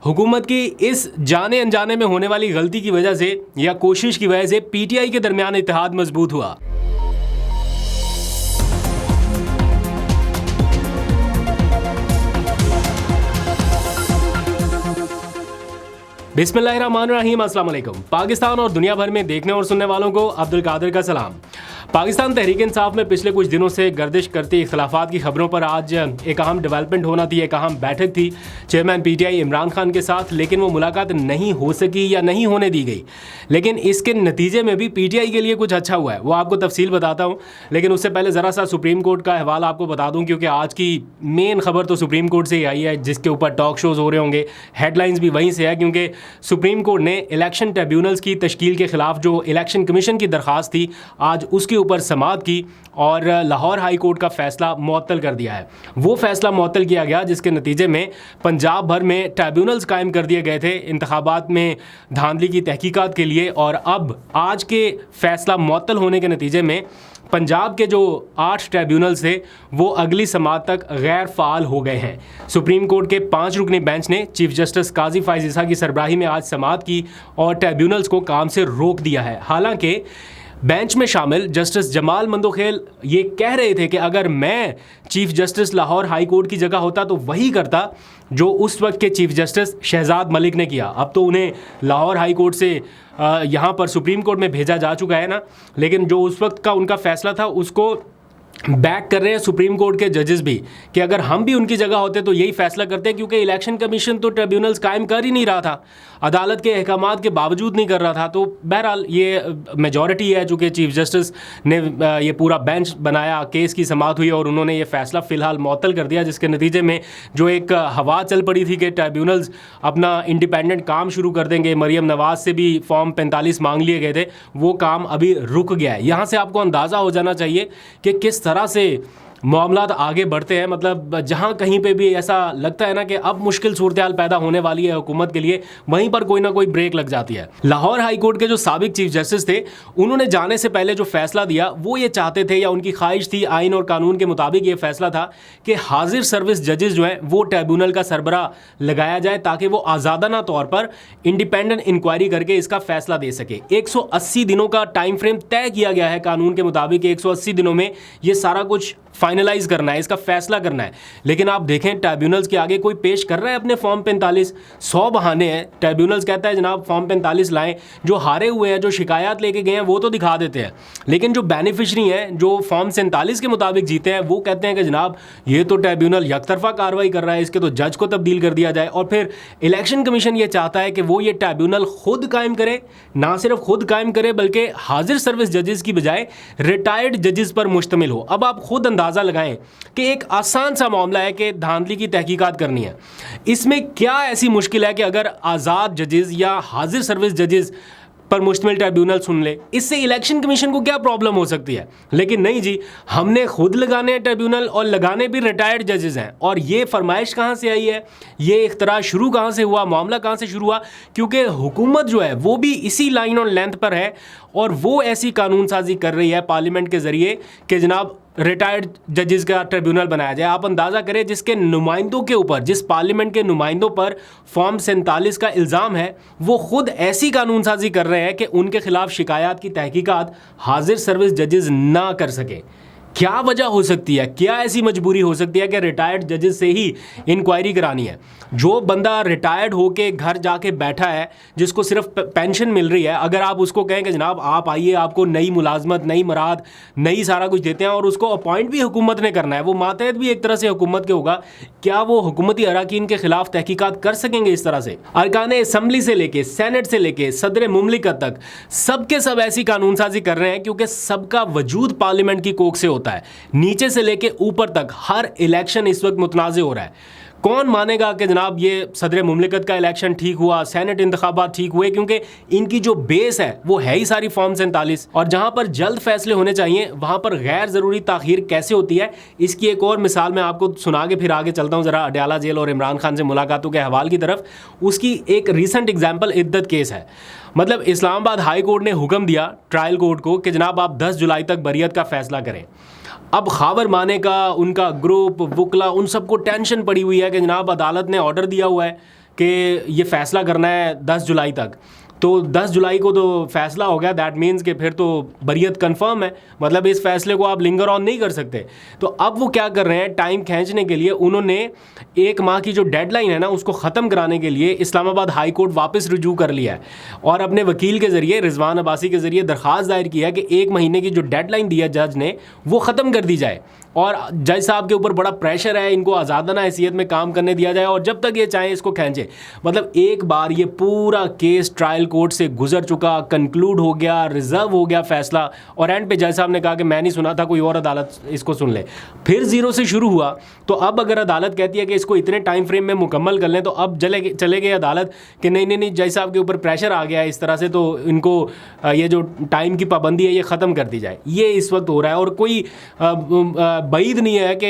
हुकूमत की इस जाने अनजाने में होने वाली गलती की वजह से या कोशिश की वजह से पीटीआई के दरमियान इत्तेहाद मजबूत हुआ। बिस्मिल्लाहिर्रहमानिर्रहीम, अस्सलाम वालेकुम। पाकिस्तान और दुनिया भर में देखने और सुनने वालों को अब्दुल कादिर का सलाम। पाकिस्तान तहरीक इंसाफ में पिछले कुछ दिनों से गर्दिश करती इख्तलाफात की खबरों पर आज एक अहम डेवलपमेंट होना थी, एक अहम बैठक थी चेयरमैन पीटीआई इमरान खान के साथ, लेकिन वो मुलाकात नहीं हो सकी या नहीं होने दी गई। लेकिन इसके नतीजे में भी पीटीआई के लिए कुछ अच्छा हुआ है, वो आपको तफसील बताता हूँ। लेकिन उससे पहले ज़रा सा सुप्रीम कोर्ट का अहवाल आपको बता दूँ, क्योंकि आज की मेन खबर तो सुप्रीम कोर्ट से ही आई है, जिसके ऊपर टॉक शोज़ हो रहे होंगे, हेडलाइंस भी वहीं से है। क्योंकि सुप्रीम कोर्ट ने इलेक्शन ट्रिब्यूनल्स की तश्कील के ख़िलाफ़ जो इलेक्शन कमीशन की दरख्वास्त थी, आज उसके ऊपर समाअत की और लाहौर हाई कोर्ट का फ़ैसला मुअत्तल कर दिया है। वो फ़ैसला मुअत्तल किया गया जिसके नतीजे में पंजाब भर में ट्रिब्यूनल्स कायम कर दिए गए थे इंतखाबात में धांधली की तहकीकात के लिए। और अब आज के फ़ैसला मुअत्तल होने के नतीजे में पंजाब के जो 8 ट्रिब्यूनल्स थे वो अगली समाअत तक गैर फ़ाल हो गए हैं। सुप्रीम कोर्ट के 5 रुकनी बेंच ने चीफ जस्टिस काजी फ़ाइज़ ईसा की सरबराही में आज समाअत की और ट्रिब्यूनल्स को काम से रोक दिया है। हालांकि बेंच में शामिल जस्टिस जमाल मंदोखेल ये कह रहे थे कि अगर मैं chief justice Lahore high court की जगह होता तो वही करता जो उस वक्त के चीफ जस्टिस शहजाद मलिक ने किया। अब तो उन्हें लाहौर हाई कोर्ट से यहाँ पर सुप्रीम कोर्ट में भेजा जा चुका है ना, लेकिन जो उस वक्त का उनका फ़ैसला था उसको बैक कर रहे हैं सुप्रीम कोर्ट के जजेस भी, कि अगर हम भी उनकी जगह होते तो यही फैसला करते, क्योंकि इलेक्शन कमीशन तो ट्रिब्यूनल्स कायम कर ही नहीं रहा था, अदालत के अहकामात के बावजूद नहीं कर रहा था। तो बहरहाल ये मेजॉरिटी है, चूँकि चीफ जस्टिस ने ये पूरा बेंच बनाया, केस की समाअत हुई और उन्होंने ये फ़ैसला फ़िलहाल मुअत्तल कर दिया, जिसके नतीजे में जो एक हवा चल पड़ी थी कि ट्रिब्यूनल्स अपना इंडिपेंडेंट काम शुरू कर देंगे, मरीम नवाज़ से भी फॉर्म 45 मांग लिए गए थे, वो काम अभी रुक गया है। यहाँ से आपको अंदाज़ा हो जाना चाहिए कि किस तरह से मामलात आगे बढ़ते हैं। मतलब जहाँ कहीं पे भी ऐसा लगता है ना कि अब मुश्किल सूरत हाल पैदा होने वाली है हुकूमत के लिए, वहीं पर कोई ना कोई ब्रेक लग जाती है। लाहौर हाई कोर्ट के जो साबिक चीफ जस्टिस थे, उन्होंने जाने से पहले जो फैसला दिया वो ये चाहते थे या उनकी ख्वाहिश थी, आइन और कानून के मुताबिक ये फैसला था कि हाजिर सर्विस जजेस जो हैं वो ट्रिब्यूनल का सरबरा लगाया जाए, ताकि वो आज़ादाना तौर पर इंडिपेंडेंट इंक्वायरी करके इसका फैसला दे सके। 180 दिनों का टाइम फ्रेम तय किया गया है कानून के मुताबिक, 180 दिनों में ये सारा कुछ फाइनलाइज करना है, इसका फैसला करना है। लेकिन आप देखें ट्रिब्यूनल्स के आगे कोई पेश कर रहा है अपने फॉर्म 45? 100 बहाने हैं। ट्रिब्यूनल्स कहता है जनाब फॉर्म 45 लाएं, जो हारे हुए हैं, जो शिकायत लेके गए हैं वो तो दिखा देते हैं, लेकिन जो बेनिफिशरी हैं, जो फॉर्म 47 के मुताबिक जीते हैं, वो कहते हैं कि जनाब ये तो ट्रिब्यूनल यकतरफा कार्रवाई कर रहा है, इसके तो जज को तब्दील कर दिया जाए। और फिर इलेक्शन कमीशन ये चाहता है कि वो ये ट्रिब्यूनल खुद कायम करे, ना सिर्फ खुद कायम करे बल्कि हाजिर सर्विस जजेस की बजाय रिटायर्ड जजेस पर मुश्तमिल हो। अब आप खुद अंदाज़ा लगाएं कि एक आसान सा मामला है कि धांधली की तहकीकात करनी है, इसमें क्या ऐसी मुश्किल है कि अगर आज़ाद जजेस या हाजिर सर्विस जजेस पर मुश्तमिल ट्रिब्यूनल सुन ले, इससे इलेक्शन कमीशन को क्या प्रॉब्लम हो सकती है? लेकिन नहीं जी, हमने खुद लगाने हैं ट्रिब्यूनल और लगाने भी रिटायर्ड जजेस हैं। और ये फरमाइश कहाँ से आई है, ये इख्तरा शुरू कहाँ से हुआ, मामला कहाँ से शुरू हुआ? क्योंकि हुकूमत जो है वो भी इसी लाइन और लेंथ पर है और वो ऐसी कानून साजी कर रही है पार्लियामेंट के ज़रिए कि जनाब रिटायर्ड जजेस का ट्रिब्यूनल बनाया जाए। आप अंदाज़ा करें, जिसके नुमाइंदों के ऊपर, जिस पार्लियामेंट के नुमाइंदों पर फॉर्म 47 का इल्ज़ाम है, वो खुद ऐसी कानून साजी कर रहे हैं कि उनके खिलाफ शिकायत की तहकीकात हाजिर सर्विस जजेस ना कर सके। क्या वजह हो सकती है, क्या ऐसी मजबूरी हो सकती है कि रिटायर्ड जजेस से ही इंक्वायरी करानी है? जो बंदा रिटायर्ड होके घर जाके बैठा है, जिसको सिर्फ पेंशन मिल रही है, अगर आप उसको कहें कि जनाब आप आइए, आपको नई मुलाजमत, नई मराद, नई सारा कुछ देते हैं और उसको अपॉइंट भी हुकूमत ने करना है, वो मातहत भी एक तरह से हुकूमत के होगा, क्या वो हुकूमती अराकीन के खिलाफ तहकीकात कर सकेंगे? इस तरह से अरकान असम्बली से लेके सेनेट से लेके सदर मुमलिकत तक सबके सब ऐसी कानून साजी कर रहे हैं, क्योंकि सबका वजूद पार्लियामेंट की कोख से होता है। नीचे से लेके ऊपर तक हर इलेक्शन इस वक्त मुतनाज़ हो रहा है। कौन मानेगा कि जनाब ये सदर मुमलिकत का इलेक्शन ठीक हुआ, सेनेट इंतखाबात ठीक हुए, क्योंकि इनकी जो बेस है वो है ही सारी फॉर्म 47। और जहां पर जल्द फैसले होने चाहिए वहां पर गैर ज़रूरी ताख़ीर कैसे होती है, इसकी एक और मिसाल मैं आपको सुना के फिर आगे चलता हूं ज़रा अडयाला जेल और इमरान खान से मुलाकातों के हवाले की तरफ। उसकी एक रीसेंट एग्जाम्पल इद्दत केस है। मतलब इस्लामाबाद हाई कोर्ट ने हुक्म दिया ट्रायल कोर्ट को कि जनाब आप 10 जुलाई तक बरियत का फ़ैसला करें। अब खाबर माने का, उनका ग्रुप, वकला, उन सबको टेंशन पड़ी हुई है कि जनाब अदालत ने ऑर्डर दिया हुआ है कि ये फ़ैसला करना है 10 जुलाई तक, तो 10 जुलाई को तो फैसला हो गया, दैट मीन्स कि फिर तो बरियत कंफर्म है, मतलब इस फैसले को आप लिंगर ऑन नहीं कर सकते। तो अब वो क्या कर रहे हैं, टाइम खींचने के लिए उन्होंने 1 माह की जो डेडलाइन है ना उसको ख़त्म कराने के लिए इस्लामाबाद हाई कोर्ट वापस रुजू कर लिया है और अपने वकील के ज़रिए रिजवान अब्बासी के ज़रिए दरख्वास्त दायर किया है कि 1 महीने की जो डेडलाइन दिया जज ने वो ख़त्म कर दी जाए और जज साहब के ऊपर बड़ा प्रेशर है, इनको आज़ादाना हैसियत में काम करने दिया जाए और जब तक ये चाहें इसको खींचे। मतलब एक बार ये पूरा केस ट्रायल कोर्ट से गुजर चुका, कंक्लूड हो गया, रिजर्व हो गया फैसला और एंड पे जज साहब ने कहा कि मैं नहीं सुना था, कोई और अदालत इसको सुन ले। फिर ज़ीरो से शुरू हुआ। तो अब अगर अदालत कहती है कि इसको इतने टाइम फ्रेम में मुकम्मल कर लें, तो अब चले गए अदालत कि नहीं जज साहब के ऊपर प्रेशर आ गया है इस तरह से, तो इनको ये जो टाइम की पाबंदी है ये ख़त्म कर दी जाए। ये इस वक्त हो रहा है और कोई बईद नहीं है कि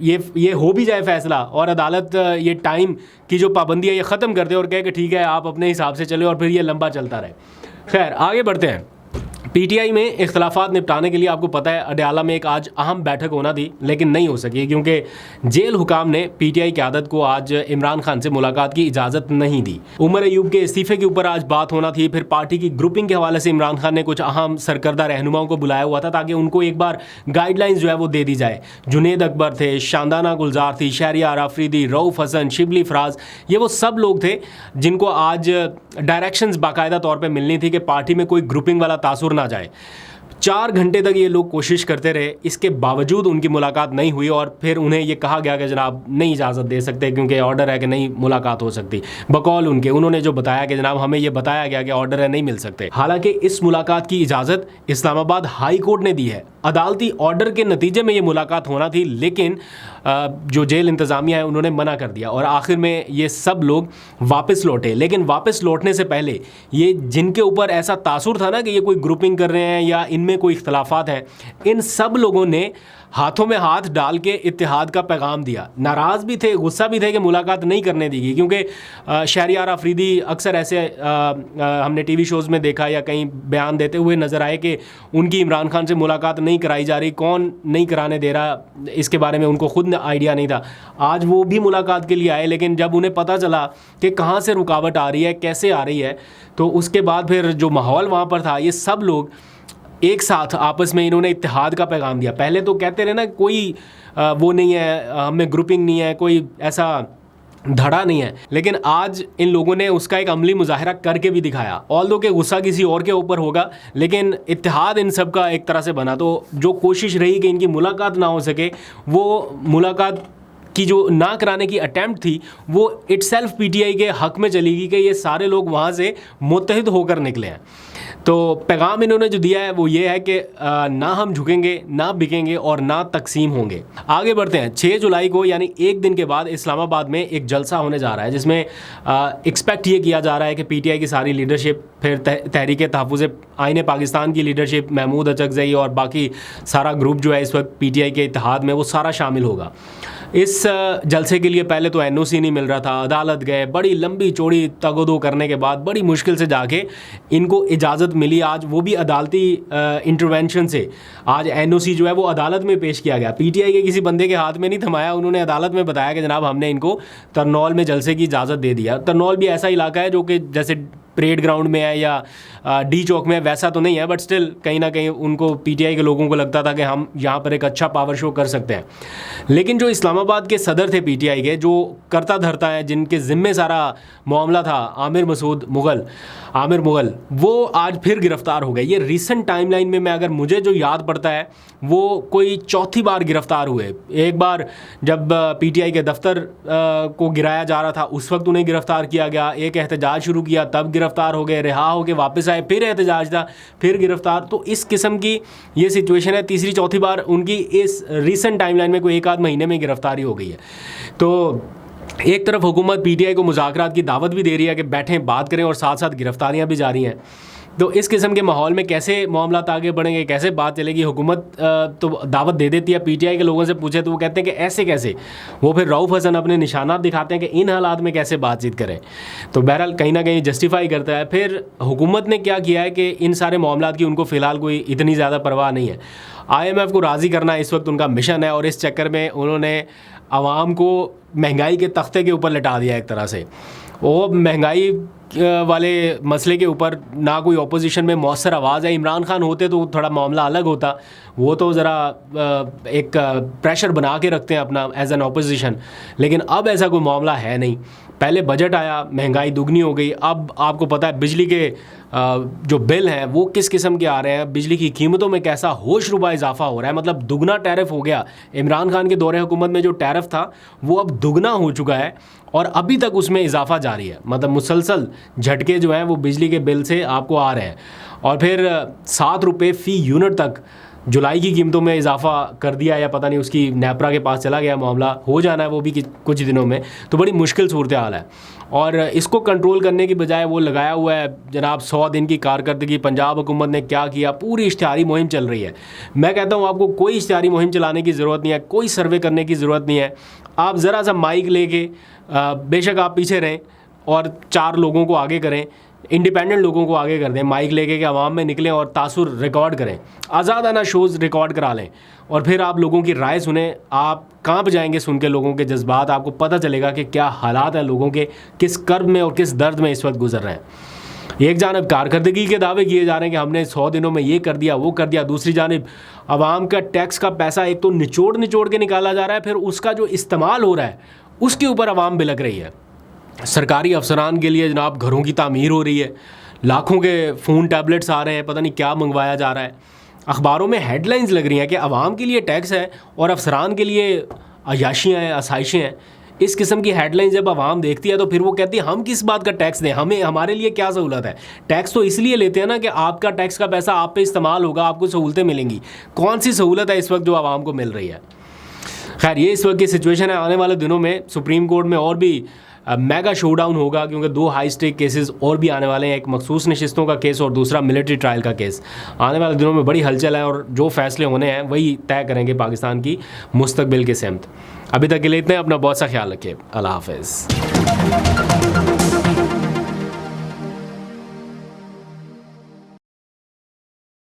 ये हो भी जाए फैसला और अदालत ये टाइम की जो पाबंदी है ये ख़त्म कर दे और कहे कि ठीक है आप अपने हिसाब से चले और फिर ये लंबा चलता रहे। खैर आगे बढ़ते हैं। पीटीआई में इख्तलाफात निपटाने के लिए आपको पता है अडयाला में एक आज अहम बैठक होना थी, लेकिन नहीं हो सकी क्योंकि जेल हुकाम ने पीटीआई क़यादत को आज इमरान खान से मुलाकात की इजाज़त नहीं दी। उमर अयूब के इस्तीफ़े के ऊपर आज बात होना थी। फिर पार्टी की ग्रुपिंग के हवाले से इमरान खान ने कुछ अहम सरकर्दा रहनुमाओं को बुलाया हुआ था ताकि उनको एक बार गाइडलाइंस जो है वो दे दी जाए। जुनेद अकबर थे, शांदाना गुलजार थी, शहरियार आफरीदी, रऊफ़ हसन, शिबली फराज, ये वो सब लोग थे जिनको आज डायरेक्शंस बाकायदा तौर पर मिलनी थी कि पार्टी में कोई ग्रुपिंग वाला तासुर ना जाए। 4 घंटे तक ये लोग कोशिश करते रहे, इसके बावजूद उनकी मुलाकात नहीं हुई और फिर उन्हें ये कहा गया कि जनाब नहीं इजाज़त दे सकते क्योंकि ऑर्डर है कि नहीं मुलाकात हो सकती। बकौल उन्होंने जो बताया कि जनाब हमें ये बताया गया कि ऑर्डर है नहीं मिल सकते। हालांकि इस मुलाकात की इजाज़त इस्लामाबाद हाई कोर्ट ने दी है। अदालती ऑर्डर के नतीजे में ये मुलाकात होना थी, लेकिन जो जेल इंतज़ामिया है उन्होंने मना कर दिया और आखिर में ये सब लोग वापस लौटे। लेकिन वापस लौटने से पहले ये जिनके ऊपर ऐसा तासुर था ना कि ये कोई ग्रुपिंग कर रहे हैं या इनमें कोई इख्तलाफात हैं, इन सब लोगों ने हाथों में हाथ डाल के इत्तेहाद का पैगाम दिया। नाराज़ भी थे, गुस्सा भी थे कि मुलाकात नहीं करने दी गई क्योंकि शहरियार आफरीदी अक्सर ऐसे हमने टीवी शोज़ में देखा या कहीं बयान देते हुए नज़र आए कि उनकी इमरान खान से मुलाकात नहीं कराई जा रही, कौन नहीं कराने दे रहा, इसके बारे में उनको खुद आइडिया नहीं था। आज वो भी मुलाकात के लिए आए, लेकिन जब उन्हें पता चला कि कहाँ से रुकावट आ रही है, कैसे आ रही है, तो उसके बाद फिर जो माहौल वहाँ पर था, ये सब लोग एक साथ आपस में इन्होंने इत्तेहाद का पैगाम दिया। पहले तो कहते रहे ना कोई वो नहीं है, हमें ग्रुपिंग नहीं है, कोई ऐसा धड़ा नहीं है, लेकिन आज इन लोगों ने उसका एक अमली मुजाहरा करके भी दिखाया। ऑल्दो के गुस्सा किसी और के ऊपर होगा, लेकिन इत्तेहाद इन सब का एक तरह से बना। तो जो कोशिश रही कि इनकी मुलाकात ना हो सके, वो मुलाकात की जो ना कराने की अटैम्प्ट थी वो इटसेल्फ पीटीआई के हक में चली गई कि ये सारे लोग वहाँ से मुत्तहिद होकर निकले हैं। तो पैगाम इन्होंने जो दिया है वो ये है कि ना हम झुकेंगे, ना बिकेंगे और ना तकसीम होंगे। आगे बढ़ते हैं। 6 जुलाई को यानी एक दिन के बाद इस्लामाबाद में एक जलसा होने जा रहा है जिसमें एक्सपेक्ट ये किया जा रहा है कि पीटीआई की सारी लीडरशिप, फिर तहरीक तहफ़्फ़ुज़ आईन पाकिस्तान की लीडरशिप, महमूद अचकज़ई और बाकी सारा ग्रुप जो है इस वक्त पीटीआई के इत्तेहाद में, वो सारा शामिल होगा। इस जलसे के लिए पहले तो एनओसी नहीं मिल रहा था, अदालत गए, बड़ी लंबी चौड़ी तगोदो करने के बाद बड़ी मुश्किल से जाके इनको इजाज़त मिली आज, वो भी अदालती इंटरवेंशन से। आज एनओसी जो है वो अदालत में पेश किया गया, पीटीआई के किसी बंदे के हाथ में नहीं थमाया, उन्होंने अदालत में बताया कि जनाब हमने इनको तरनौल में जलसे की इजाज़त दे दिया। तरनौल भी ऐसा इलाका है जो कि जैसे परेड ग्राउंड में है या डी चौक में, वैसा तो नहीं है, बट स्टिल कहीं ना कहीं उनको पीटीआई के लोगों को लगता था कि हम यहाँ पर एक अच्छा पावर शो कर सकते हैं। लेकिन जो इस्लामाबाद के सदर थे पीटीआई के, जो करता धरता है, जिनके ज़िम्मे सारा मामला था, आमिर मुग़ल, वो आज फिर गिरफ़्तार हो गए। ये रीसेंट टाइमलाइन में मैं अगर मुझे जो याद पड़ता है वो कोई चौथी बार गिरफ़्तार हुए। एक बार जब पीटीआई के दफ्तर को गिराया जा रहा था उस वक्त उन्हें गिरफ़्तार किया गया, एक एहतजाज शुरू किया तब गिरफ़्तार हो गए, रिहा होकर वापस आए, फिर एहतजाज था, फिर गिरफ़्तार। तो इस किस्म की ये सिचुएशन है। तीसरी चौथी बार उनकी इस रीसेंट टाइमलाइन में कोई 1 आध महीने में गिरफ़्तारी हो गई है। तो एक तरफ हुकूमत पीटीआई को मुज़ाकरात की दावत भी दे रही है कि बैठें बात करें, और साथ साथ गिरफ़्तारियाँ भी जारी हैं। तो इस किस्म के माहौल में कैसे मामला आगे बढ़ेंगे, कैसे बात चलेगी? हुकूमत तो दावत दे देती है, पीटीआई के लोगों से पूछे तो वो कहते हैं कि ऐसे कैसे। वो फिर रऊफ़ हसन अपने निशानात दिखाते हैं कि इन हालात में कैसे बातचीत करें। तो बहरहाल कहीं ना कहीं जस्टिफाई करता है। फिर हुकूमत ने क्या किया है कि इन सारे मामलात की उनको फ़िलहाल कोई इतनी ज़्यादा परवाह नहीं है। IMF को राज़ी करना इस वक्त उनका मिशन है, और इस चक्कर में उन्होंने आवाम को महंगाई के तख्ते के ऊपर लिटा दिया एक तरह से। वो महंगाई वाले मसले के ऊपर ना कोई अपोजिशन में मौसर आवाज़ है। इमरान खान होते तो थोड़ा मामला अलग होता, वो तो ज़रा एक प्रेशर बना के रखते हैं अपना एज एन अपोजिशन, लेकिन अब ऐसा कोई मामला है नहीं। पहले बजट आया, महंगाई दुगनी हो गई। अब आपको पता है बिजली के जो बिल हैं वो किस किस्म के आ रहे हैं, बिजली की कीमतों में कैसा होशरुबा इजाफा हो रहा है, मतलब दुगना टैरिफ हो गया। इमरान खान के दौरे हुकूमत में जो टैरिफ था वो अब दुगना हो चुका है और अभी तक उसमें इजाफा जारी है। मतलब मुसलसल झटके जो हैं वो बिजली के बिल से आपको आ रहे हैं। और फिर 7 रुपये फ़ी यूनिट तक जुलाई की कीमतों में इजाफा कर दिया, या पता नहीं उसकी नेपरा के पास चला गया मामला, हो जाना है वो भी कुछ दिनों में। तो बड़ी मुश्किल सूरत हाल है और इसको कंट्रोल करने की बजाय वो लगाया हुआ है जनाब 100 दिन की कारकर्दगी। पंजाब हुकूमत ने क्या किया, पूरी इश्तिहारी मुहिम चल रही है। मैं कहता हूँ आपको कोई इश्तिहारी मुहिम चलाने की ज़रूरत नहीं है, कोई सर्वे करने की ज़रूरत नहीं है। आप ज़रा सा माइक लेके बेशक आप पीछे रहें और 4 लोगों को आगे करें, इंडिपेंडेंट लोगों को आगे कर दें, माइक लेके कि आवाम में निकलें और तासुर रिकॉर्ड करें, आज़ादाना शोज़ रिकॉर्ड करा लें और फिर आप लोगों की राय सुने। आप कांप जाएंगे सुन के लोगों के जज्बात, आपको पता चलेगा कि क्या हालात हैं लोगों के, किस कर्ब में और किस दर्द में इस वक्त गुजर रहे हैं। एक जानब कारकर्दगी के दावे किए जा रहे हैं कि हमने 100 दिनों में ये कर दिया वो कर दिया, दूसरी जानब आवाम का टैक्स का पैसा एक तो निचोड़ के निकाला जा रहा है, फिर उसका जो इस्तेमाल हो रहा है उसके ऊपर आवाम बिलक रही है। सरकारी अफसरान के लिए जनाब घरों की तामीर हो रही है, लाखों के फ़ोन टैबलेट्स आ रहे हैं, पता नहीं क्या मंगवाया जा रहा है। अखबारों में हेडलाइंस लग रही हैं कि आवाम के लिए टैक्स है और अफसरान के लिए अयाशियाँ हैं, आसाइशें हैं। इस किस्म की हेडलाइन जब आवाम देखती है तो फिर वो कहती है हम किस बात का टैक्स दें, हमें हमारे लिए क्या सहूलत है। टैक्स तो इसलिए लेते हैं ना कि आपका टैक्स का पैसा आप पे इस्तेमाल होगा, आपको सहूलतें मिलेंगी। कौन सी सहूलत है इस वक्त जो आवाम को मिल रही है। खैर ये इस वक्त की सिचुएशन है। आने वाले दिनों में सुप्रीम कोर्ट में और भी मेगा शोडाउन होगा क्योंकि 2 हाई स्टेक केसेस और भी आने वाले हैं, एक मखसूस नशिस्तों का केस और दूसरा मिलिट्री ट्रायल का केस। आने वाले दिनों में बड़ी हलचल है और जो फैसले होने हैं वही तय करेंगे पाकिस्तान की मुस्तकबिल के सिमत। अभी तक के लिए इतना, अपना बहुत सा ख्याल रखिए। अल्लाह हाफ़िज़।